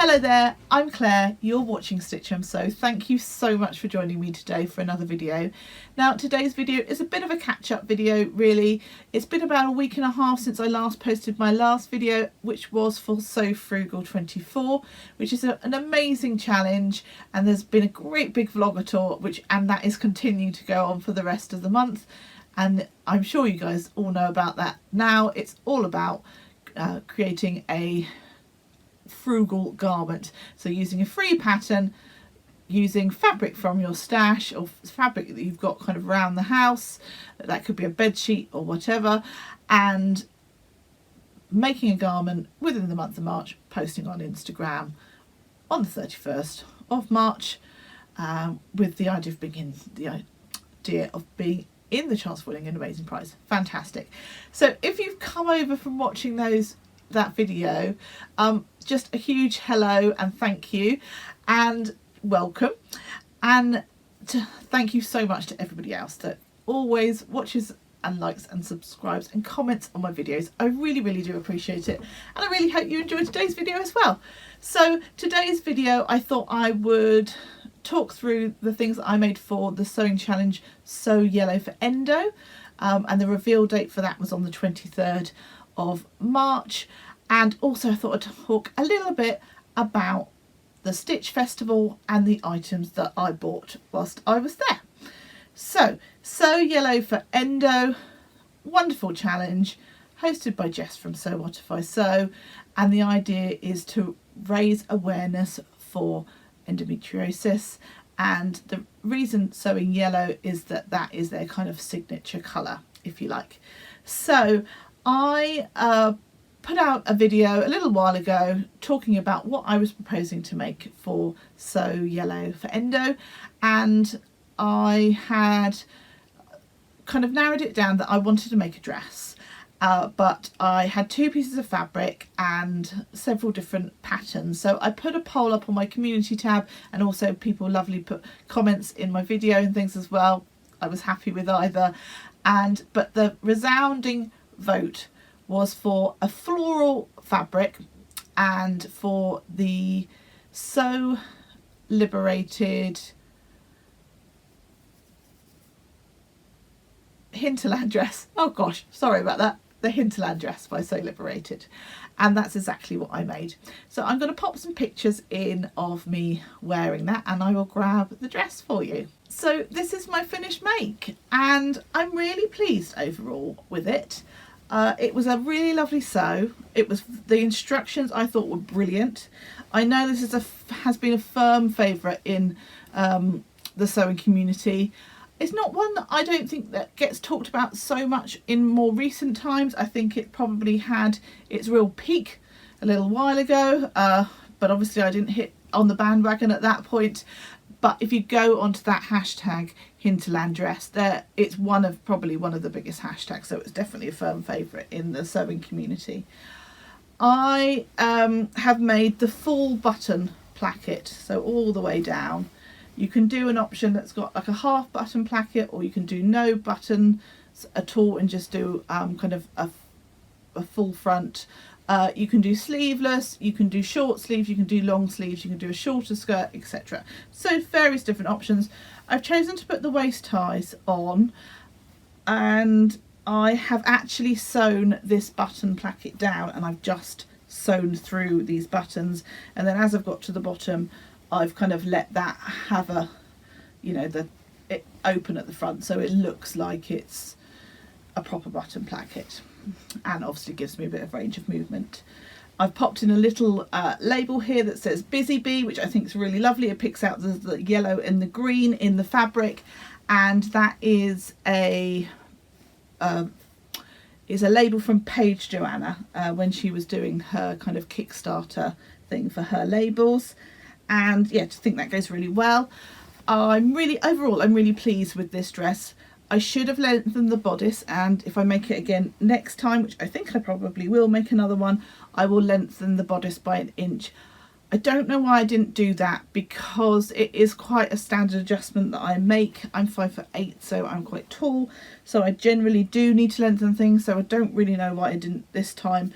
Hello there, I'm Claire, you're watching Stitch Sew. Thank you so much for joining me today for another video. Now today's video is a bit of a catch-up video really. It's been about a week and a half since I last posted my last video, which was for Sew Frugal 24, which is an amazing challenge, and there's been a great big vlogator and that is continuing to go on for the rest of the month, and I'm sure you guys all know about that now. It's all about creating a frugal garment, so using a free pattern, using fabric from your stash or fabric that you've got kind of around the house, that could be a bed sheet or whatever, and making a garment within the month of March, posting on Instagram on the 31st of March, with the idea of being in the chance of winning an amazing prize. Fantastic. So if you've come over from watching that video, just a huge hello and thank you and welcome, and thank you so much to everybody else that always watches and likes and subscribes and comments on my videos. I really do appreciate it, and I really hope you enjoyed today's video as well. So today's video, I thought I would talk through the things that I made for the sewing challenge Sew Yellow for Endo, and the reveal date for that was on the 23rd of March. And also I thought I'd talk a little bit about the Stitch Festival and the items that I bought whilst I was there. So Sew Yellow for Endo, wonderful challenge hosted by Jess from Sew What If I Sew, and the idea is to raise awareness for endometriosis, and the reason sewing yellow is that is their kind of signature colour, if you like. So I put out a video a little while ago talking about what I was proposing to make for Sew Yellow for Endo, and I had kind of narrowed it down that I wanted to make a dress, but I had 2 pieces of fabric and several different patterns. So I put a poll up on my community tab, and also people lovely put comments in my video and things as well. I was happy with either, but the resounding vote was for a floral fabric and for the Sew Liberated Hinterland dress. Oh gosh, sorry about that. The Hinterland dress by Sew Liberated, and that's exactly what I made. So I'm going to pop some pictures in of me wearing that, and I will grab the dress for you. So this is my finished make, and I'm really pleased overall with it. It was a really lovely sew. The instructions I thought were brilliant. I know this has been a firm favourite in the sewing community. It's not one that I don't think that gets talked about so much in more recent times. I think it probably had its real peak a little while ago, but obviously I didn't hit on the bandwagon at that point. But if you go onto that hashtag Hinterland dress, it's probably one of the biggest hashtags, so it's definitely a firm favourite in the sewing community. I have made the full button placket, so all the way down. You can do an option that's got like a half button placket, or you can do no buttons at all and just do kind of a full front. You can do sleeveless, you can do short sleeves, you can do long sleeves, you can do a shorter skirt, etc. So various different options. I've chosen to put the waist ties on, and I have actually sewn this button placket down, and I've just sewn through these buttons, and then as I've got to the bottom I've kind of let that have it open at the front, so it looks like it's a proper button placket, and obviously gives me a bit of range of movement. I've popped in a little label here that says Busy Bee, which I think is really lovely. It picks out the yellow and the green in the fabric, and that is a label from Paige Joanna when she was doing her kind of Kickstarter thing for her labels, and yeah, I think that goes really well. Overall I'm really pleased with this dress. I should have lengthened the bodice, and if I make it again next time, which I think I probably will make another one, I will lengthen the bodice by 1 inch. I don't know why I didn't do that, because it is quite a standard adjustment that I make. I'm 5'8", so I'm quite tall, so I generally do need to lengthen things, so I don't really know why I didn't this time.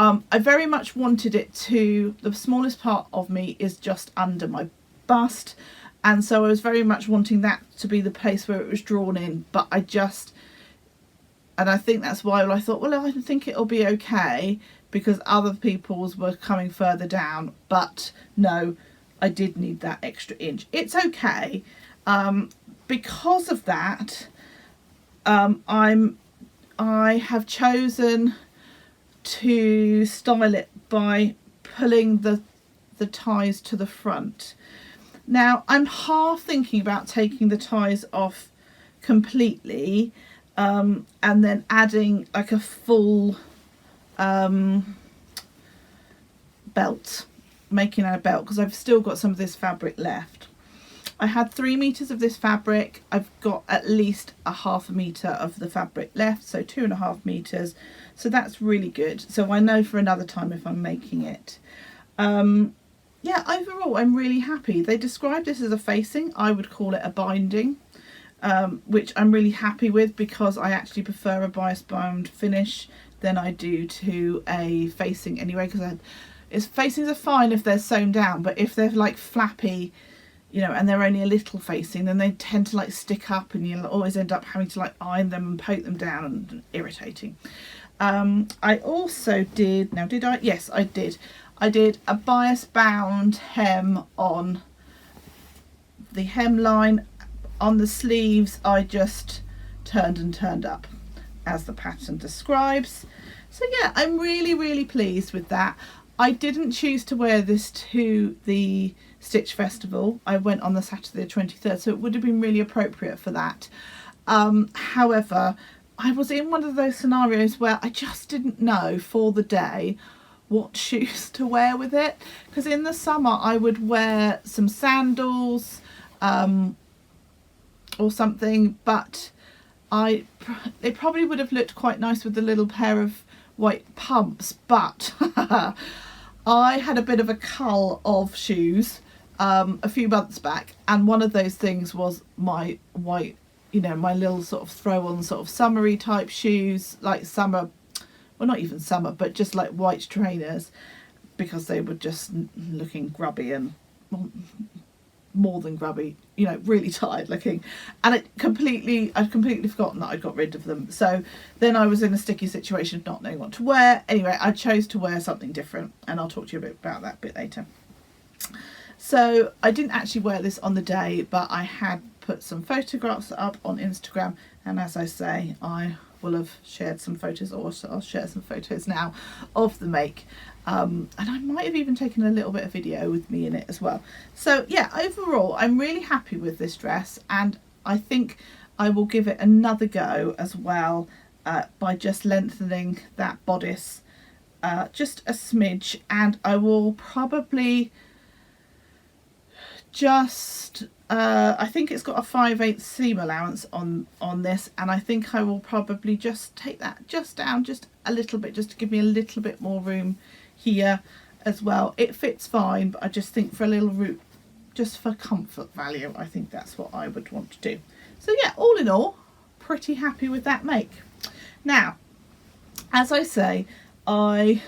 I very much wanted it to, the smallest part of me is just under my bust, and so I was very much wanting that to be the place where it was drawn in, but I think that's why I thought, well, I think it'll be okay, because other people's were coming further down, but no, I did need that extra inch. It's okay. Because of that, I have chosen to style it by pulling the ties to the front. Now I'm half thinking about taking the ties off completely, and then adding like a full belt, making a belt, because I've still got some of this fabric left. I had 3 meters of this fabric. I've got at least a ½ meter of the fabric left, so 2.5 meters. So that's really good. So I know for another time if I'm making it. Yeah, overall I'm really happy. They described this as a facing. I would call it a binding, which I'm really happy with, because I actually prefer a bias bound finish than I do to a facing anyway, because facings are fine if they're sewn down, but if they're like flappy, you know, and they're only a little facing, then they tend to like stick up, and you'll always end up having to like iron them and poke them down, and irritating. I also did, now did I? Yes, I did. I did a bias bound hem on the hemline. On the sleeves, I just turned and turned up as the pattern describes. So yeah, I'm really, really pleased with that. I didn't choose to wear this to the Stitch Festival. I went on the Saturday the 23rd, so it would have been really appropriate for that. However, I was in one of those scenarios where I just didn't know for the day what shoes to wear with it, because in the summer I would wear some sandals or something, but it probably would have looked quite nice with the little pair of white pumps, but I had a bit of a cull of shoes a few months back, and one of those things was my white, you know, my little sort of throw on sort of summery type shoes, like summer, well not even summer, but just like white trainers, because they were just looking grubby, and more than grubby, you know, really tired looking, and I'd completely forgotten that I'd got rid of them. So then I was in a sticky situation of not knowing what to wear. Anyway, I chose to wear something different, and I'll talk to you a bit about that a bit later. So I didn't actually wear this on the day, but I had put some photographs up on Instagram, and as I say, I will have shared some photos, or I'll share some photos now of the make, and I might have even taken a little bit of video with me in it as well. So yeah, overall I'm really happy with this dress, and I think I will give it another go as well, by just lengthening that bodice just a smidge, and I will probably just I think it's got a 5/8 seam allowance on this, and I think I will probably just take that just down just a little bit, just to give me a little bit more room here as well. It fits fine, but I just think for a little root, just for comfort value, I think that's what I would want to do. So yeah, all in all, pretty happy with that make. Now, as I say, I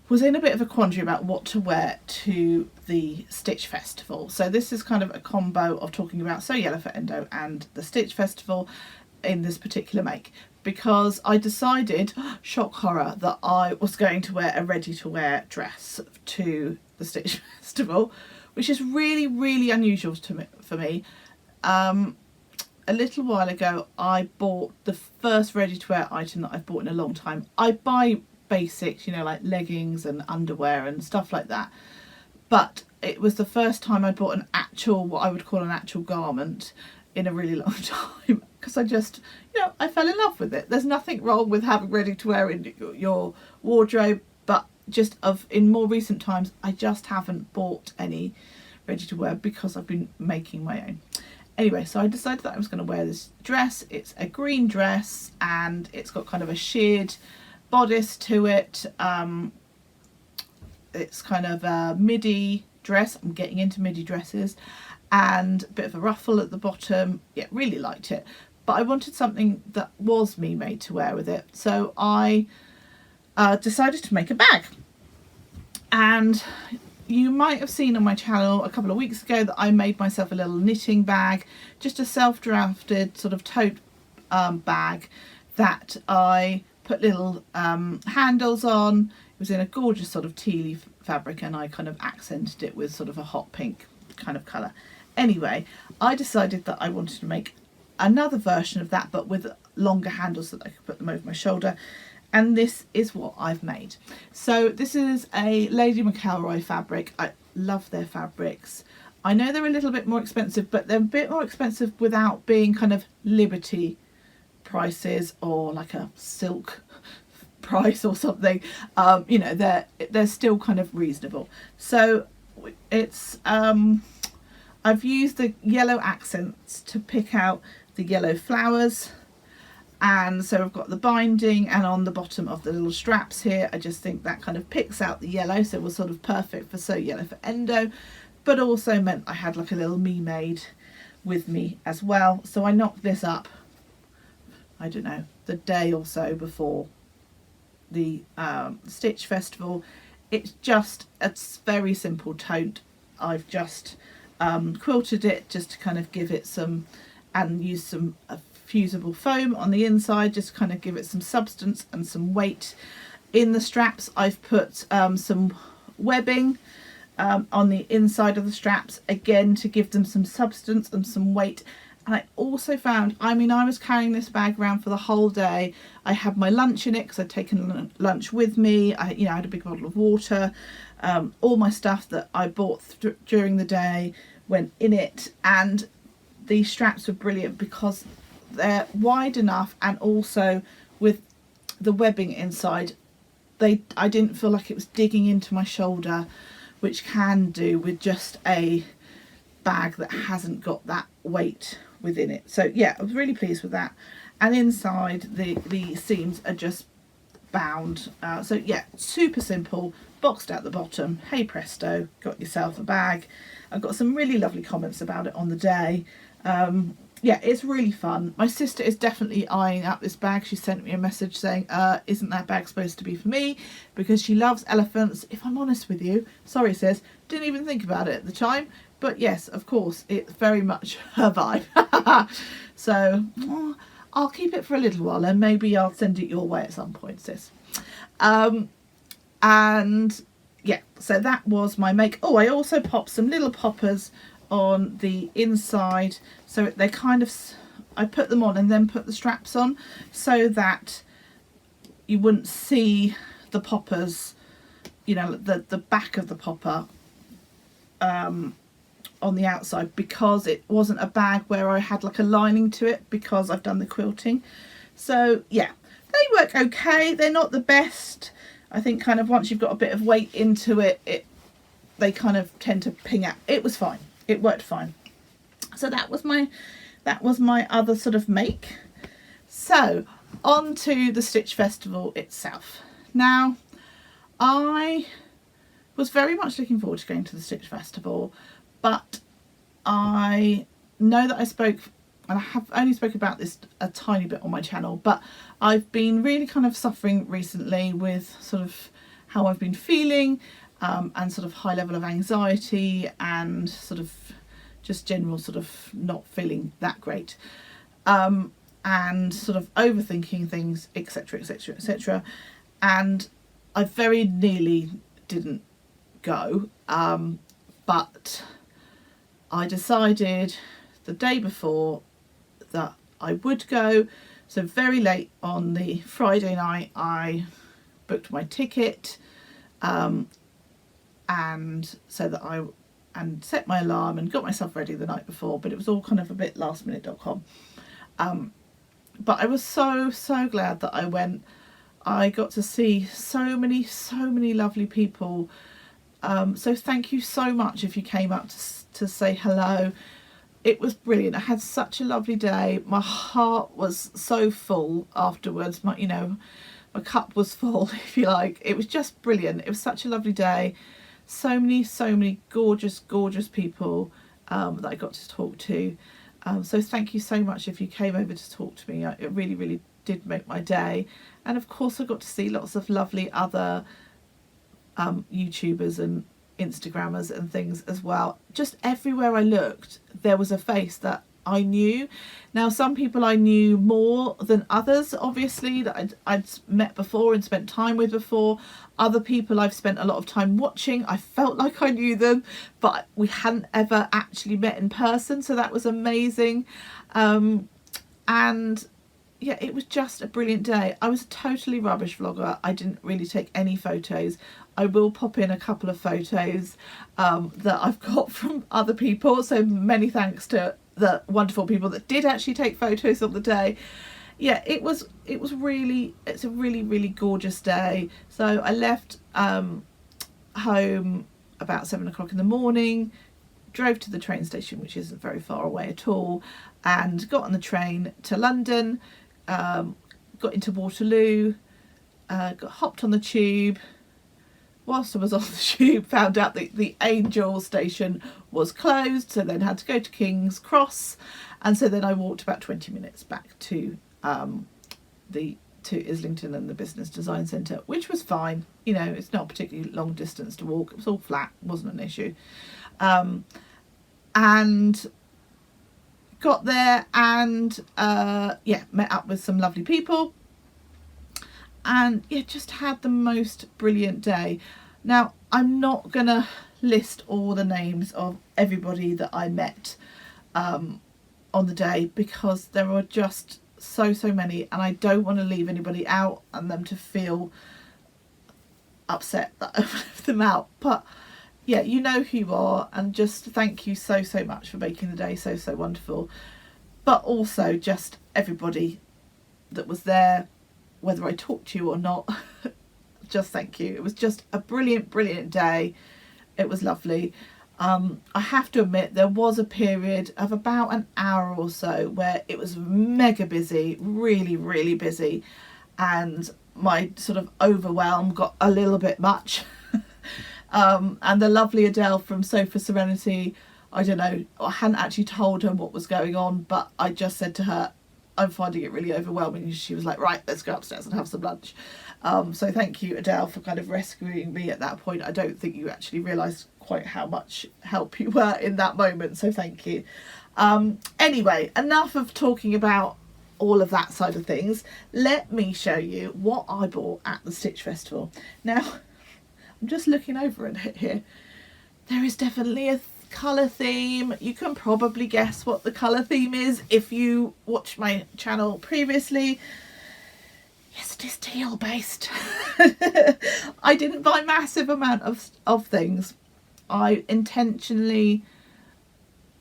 was in a bit of a quandary about what to wear to the Stitch Festival. So this is kind of a combo of talking about Sew Yellow for Endo and the Stitch Festival in this particular make, because I decided, shock horror, that I was going to wear a ready-to-wear dress to the Stitch Festival, which is really, really unusual for me. A little while ago I bought the first ready-to-wear item that I've bought in a long time. I buy basics, you know, like leggings and underwear and stuff like that, but it was the first time I bought an actual, what I would call an actual garment, in a really long time, because I just, you know, I fell in love with it. There's nothing wrong with having ready to wear in your wardrobe, but just in more recent times I just haven't bought any ready to wear because I've been making my own. Anyway, so I decided that I was going to wear this dress. It's a green dress, and it's got kind of a sheared bodice to it. It's kind of a midi dress. I'm getting into midi dresses, and a bit of a ruffle at the bottom. Yeah, really liked it, but I wanted something that was me made to wear with it. So I decided to make a bag. And you might have seen on my channel a couple of weeks ago that I made myself a little knitting bag, just a self-drafted sort of tote bag that I put little handles on. It was in a gorgeous sort of tealy fabric, and I kind of accented it with sort of a hot pink kind of colour. Anyway, I decided that I wanted to make another version of that, but with longer handles so that I could put them over my shoulder. And this is what I've made. So this is a Lady McElroy fabric. I love their fabrics. I know they're a little bit more expensive, but they're a bit more expensive without being kind of Liberty prices or like a silk price or something. You know, they're still kind of reasonable. So it's I've used the yellow accents to pick out the yellow flowers. And so I've got the binding, and on the bottom of the little straps here, I just think that kind of picks out the yellow, so it was sort of perfect for So Yellow for Endo, but also meant I had like a little me made with me as well. So I knocked this up, I don't know, the day or so before the Stitch Festival. It's just a very simple tote. I've just quilted it just to kind of give it some, and used some fusible foam on the inside just to kind of give it some substance and some weight. In the straps I've put some webbing on the inside of the straps, again to give them some substance and some weight. And I also found, I mean, I was carrying this bag around for the whole day. I had my lunch in it because I'd taken lunch with me. I had a big bottle of water. All my stuff that I bought during the day went in it, and these straps were brilliant because they're wide enough, and also with the webbing inside, I didn't feel like it was digging into my shoulder, which can do with just a bag that hasn't got that weight within it. So yeah, I was really pleased with that. And inside the seams are just bound. So yeah, super simple, boxed out the bottom. Hey presto, got yourself a bag. I've got some really lovely comments about it on the day. Yeah, it's really fun. My sister is definitely eyeing up this bag. She sent me a message saying, isn't that bag supposed to be for me? Because she loves elephants. If I'm honest with you, sorry sis, didn't even think about it at the time. But yes, of course, it's very much her vibe. So I'll keep it for a little while, and maybe I'll send it your way at some point, sis. And yeah, so that was my make. Oh, I also popped some little poppers on the inside, so they kind of, I put them on and then put the straps on so that you wouldn't see the poppers, you know, the back of the popper on the outside, because it wasn't a bag where I had like a lining to it, because I've done the quilting. So yeah, they work okay. They're not the best. I think kind of once you've got a bit of weight into it, they kind of tend to ping out. It was fine. It worked fine. So that was my other sort of make. So on to the Stitch Festival itself. Now, I was very much looking forward to going to the Stitch Festival, but I know that I spoke, and I have only spoke about this a tiny bit on my channel, but I've been really kind of suffering recently with sort of how I've been feeling, and sort of high level of anxiety, and sort of just general sort of not feeling that great, and sort of overthinking things, etc, etc, etc. And I very nearly didn't go, but I decided the day before that I would go. So very late on the Friday night I booked my ticket, and so that and set my alarm and got myself ready the night before, but it was all kind of a bit lastminute.com. But I was so glad that I went. I got to see so many lovely people. So thank you so much if you came up to say hello. It was brilliant. I had such a lovely day. My heart was so full afterwards. My cup was full, if you like. It was just brilliant. It was such a lovely day. So many gorgeous people that I got to talk to. So thank you so much if you came over to talk to me. It really did make my day. And of course I got to see lots of lovely other YouTubers and Instagrammers and things as well. Just everywhere I looked there was a face that I knew. Now some people I knew more than others, obviously, that I'd met before and spent time with before. Other people I've spent a lot of time watching. I felt like I knew them, but we hadn't ever actually met in person, so that was amazing. And yeah, it was just a brilliant day. I was a totally rubbish vlogger. I didn't really take any photos. I will pop in a couple of photos that I've got from other people, so many thanks to the wonderful people that did actually take photos of the day. Yeah, it's a really really gorgeous day. So I left home about 7 o'clock in the morning, drove to the train station, which isn't very far away at all, and got on the train to London, got into Waterloo, hopped on the tube. Whilst I was on the tube, found out that the Angel station was closed, so then had to go to King's Cross, and so then I walked about 20 minutes back to Islington and the Business Design Centre, which was fine. You know, it's not a particularly long distance to walk. It was all flat, wasn't an issue. And got there and yeah, met up with some lovely people. And yeah, just had the most brilliant day. Now, I'm not gonna list all the names of everybody that I met on the day, because there were just so many, and I don't want to leave anybody out and them to feel upset that I left them out. But yeah, you know who you are, and just thank you so much for making the day so wonderful. But also just everybody that was there, whether I talked to you or not, just thank you. It was just a brilliant day. It was lovely. I have to admit, there was a period of about an hour or so where it was mega busy, really busy, and my sort of overwhelm got a little bit much. And the lovely Adele from Sofa Serenity, I don't know, I hadn't actually told her what was going on, but I just said to her, I'm finding it really overwhelming. And she was like, right, let's go upstairs and have some lunch. So thank you, Adele, for kind of rescuing me at that point. I don't think you actually realised quite how much help you were in that moment, so thank you. Anyway, enough of talking about all of that side of things. Let me show you what I bought at the Stitch Festival. Now, I'm just looking over it here. There is definitely a colour theme. You can probably guess what the colour theme is if you watched my channel previously. Yes, it is teal based. I didn't buy a massive amount of things. I intentionally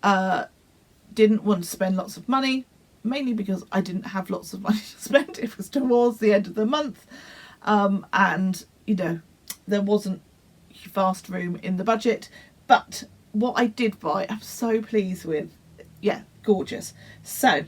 didn't want to spend lots of money, mainly because I didn't have lots of money to spend. It was towards the end of the month, and you know, there wasn't vast room in the budget. But what I did buy, I'm so pleased with. Yeah, gorgeous. So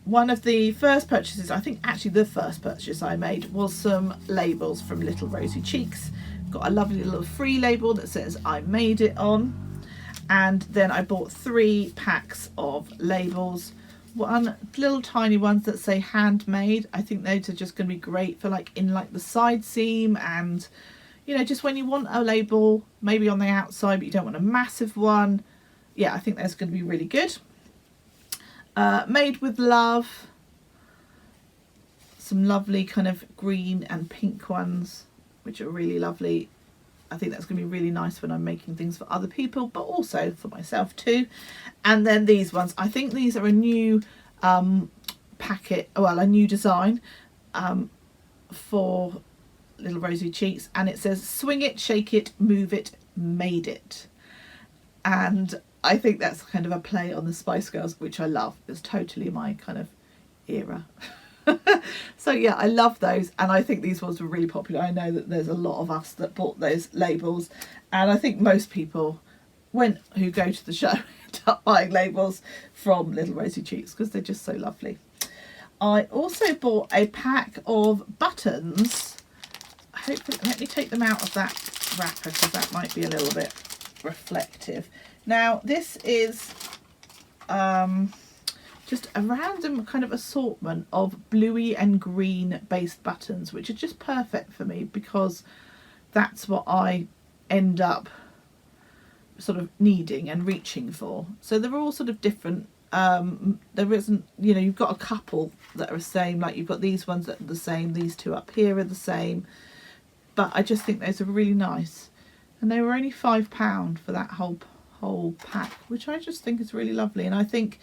one of the first purchases, I think actually the first purchase I made, was some labels from Little Rosy Cheeks. Got a lovely little free label that says I made it on, and then I bought 3 packs of labels. One little tiny ones that say handmade. I think those are just going to be great for like in like the side seam, and you know, just when you want a label maybe on the outside but you don't want a massive one. Yeah, I think that's going to be really good. Made with Love, some lovely kind of green and pink ones, which are really lovely. I think that's going to be really nice when I'm making things for other people, but also for myself too. And then these ones, I think these are a new packet, well, a new design for Little Rosy Cheeks, and it says swing it, shake it, move it, made it. And I think that's kind of a play on the Spice Girls, which I love. It's totally my kind of era. So yeah, I love those, and I think these ones were really popular. I know that there's a lot of us that bought those labels, and I think most people who go to the show end up buying labels from Little Rosy Cheeks because they're just so lovely. I also bought a pack of buttons. Hopefully, let me take them out of that wrapper because that might be a little bit reflective. Now this is, do just a random kind of assortment of bluey and green based buttons, which are just perfect for me because that's what I end up sort of needing and reaching for. So they're all sort of different. There isn't, you know, you've got a couple that are the same, like you've got these ones that are the same, these two up here are the same, but I just think those are really nice, and they were only £5 for that whole pack, which I just think is really lovely. And I think,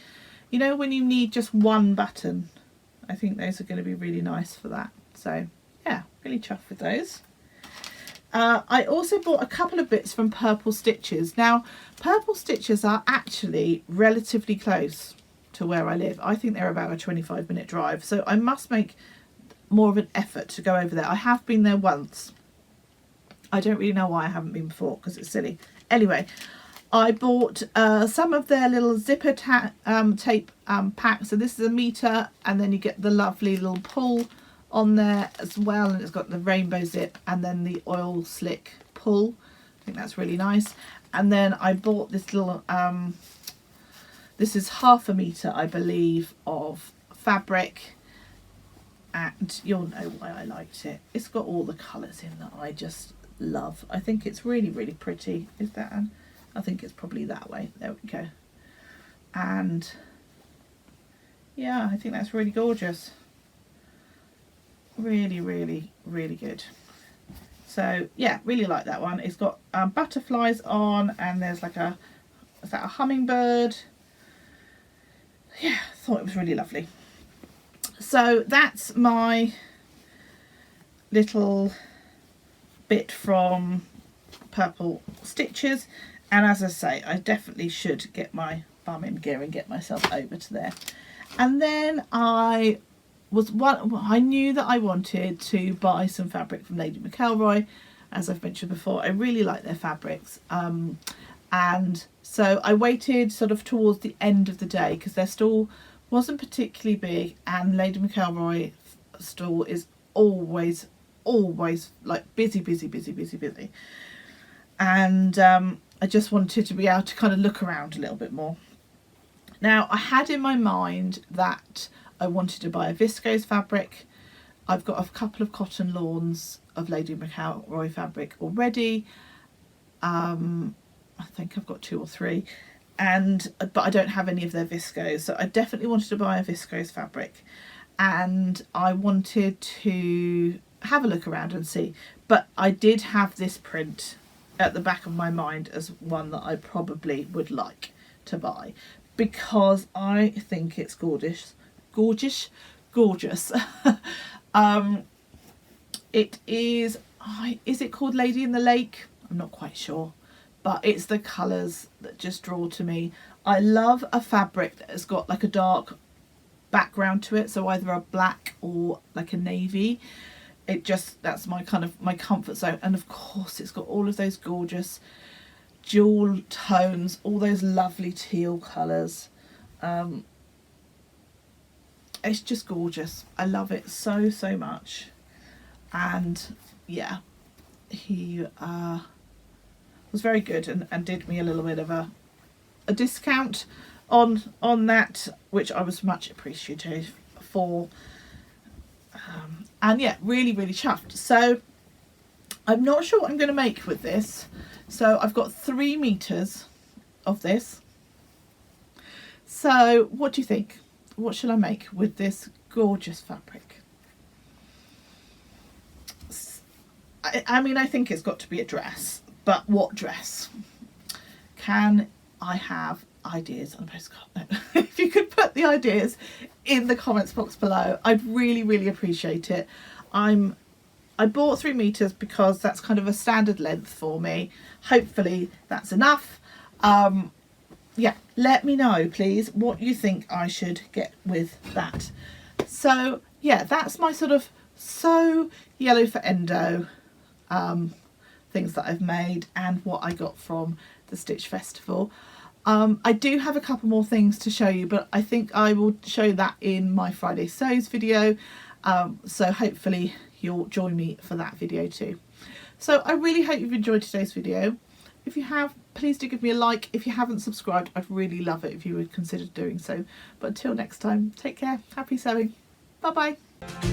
you know, when you need just one button, I think those are going to be really nice for that. So yeah, really chuffed with those. I also bought a couple of bits from Purple Stitches. Now, Purple Stitches are actually relatively close to where I live. I think they're about a 25-minute drive, so I must make more of an effort to go over there. I have been there once. I don't really know why I haven't been before, because it's silly. Anyway, I bought some of their little zipper tape packs. So this is 1 metre, and then you get the lovely little pull on there as well, and it's got the rainbow zip and then the oil slick pull. I think that's really nice. And then I bought this little this is 1/2 metre, I believe, of fabric, and you'll know why I liked it. It's got all the colours in that I just love. I think it's really, really pretty. Is that an, I think it's probably that way. There we go. And yeah, I think that's really gorgeous. Really, really, really good. So yeah, really like that one. It's got butterflies on, and there's like a, is that a hummingbird? Yeah, thought it was really lovely. So that's my little bit from Purple Stitches, and as I say, I definitely should get my bum in gear and get myself over to there. And then I knew that I wanted to buy some fabric from Lady McElroy. As I've mentioned before, I really like their fabrics, and so I waited sort of towards the end of the day because their stall wasn't particularly big, and Lady McElroy stall is always like busy, and I just wanted to be able to kind of look around a little bit more. Now, I had in my mind that I wanted to buy a viscose fabric. I've got a couple of cotton lawns of Lady McElroy fabric already. I think I've got 2 or 3, but I don't have any of their viscose, so I definitely wanted to buy a viscose fabric, and I wanted to have a look around and see. But I did have this print at the back of my mind as one that I probably would like to buy because I think it's gorgeous. It is it called Lady in the Lake? I'm not quite sure, but it's the colours that just draw to me. I love a fabric that has got like a dark background to it, so either a black or like a navy. That's my kind of my comfort zone. And of course it's got all of those gorgeous jewel tones, all those lovely teal colours. It's just gorgeous. I love it so much. And yeah, he was very good and did me a little bit of a discount on that, which I was much appreciative for. And yeah, really chuffed. So I'm not sure what I'm going to make with this. So I've got 3 meters of this. So what do you think? What should I make with this gorgeous fabric? I mean, I think it's got to be a dress, but what dress? Can I have ideas on a postcard? No. If you could put the ideas in the comments box below, I'd really appreciate it. I bought 3 meters because that's kind of a standard length for me. Hopefully that's enough. Yeah, let me know please what you think I should get with that. So yeah, that's my sort of So Yellow for Endo things that I've made and what I got from the Stitch Festival. I do have a couple more things to show you, but I think I will show that in my Friday Sews video, so hopefully you'll join me for that video too. So I really hope you've enjoyed today's video. If you have, please do give me a like. If you haven't subscribed, I'd really love it if you would consider doing so. But until next time, take care, happy sewing, bye bye.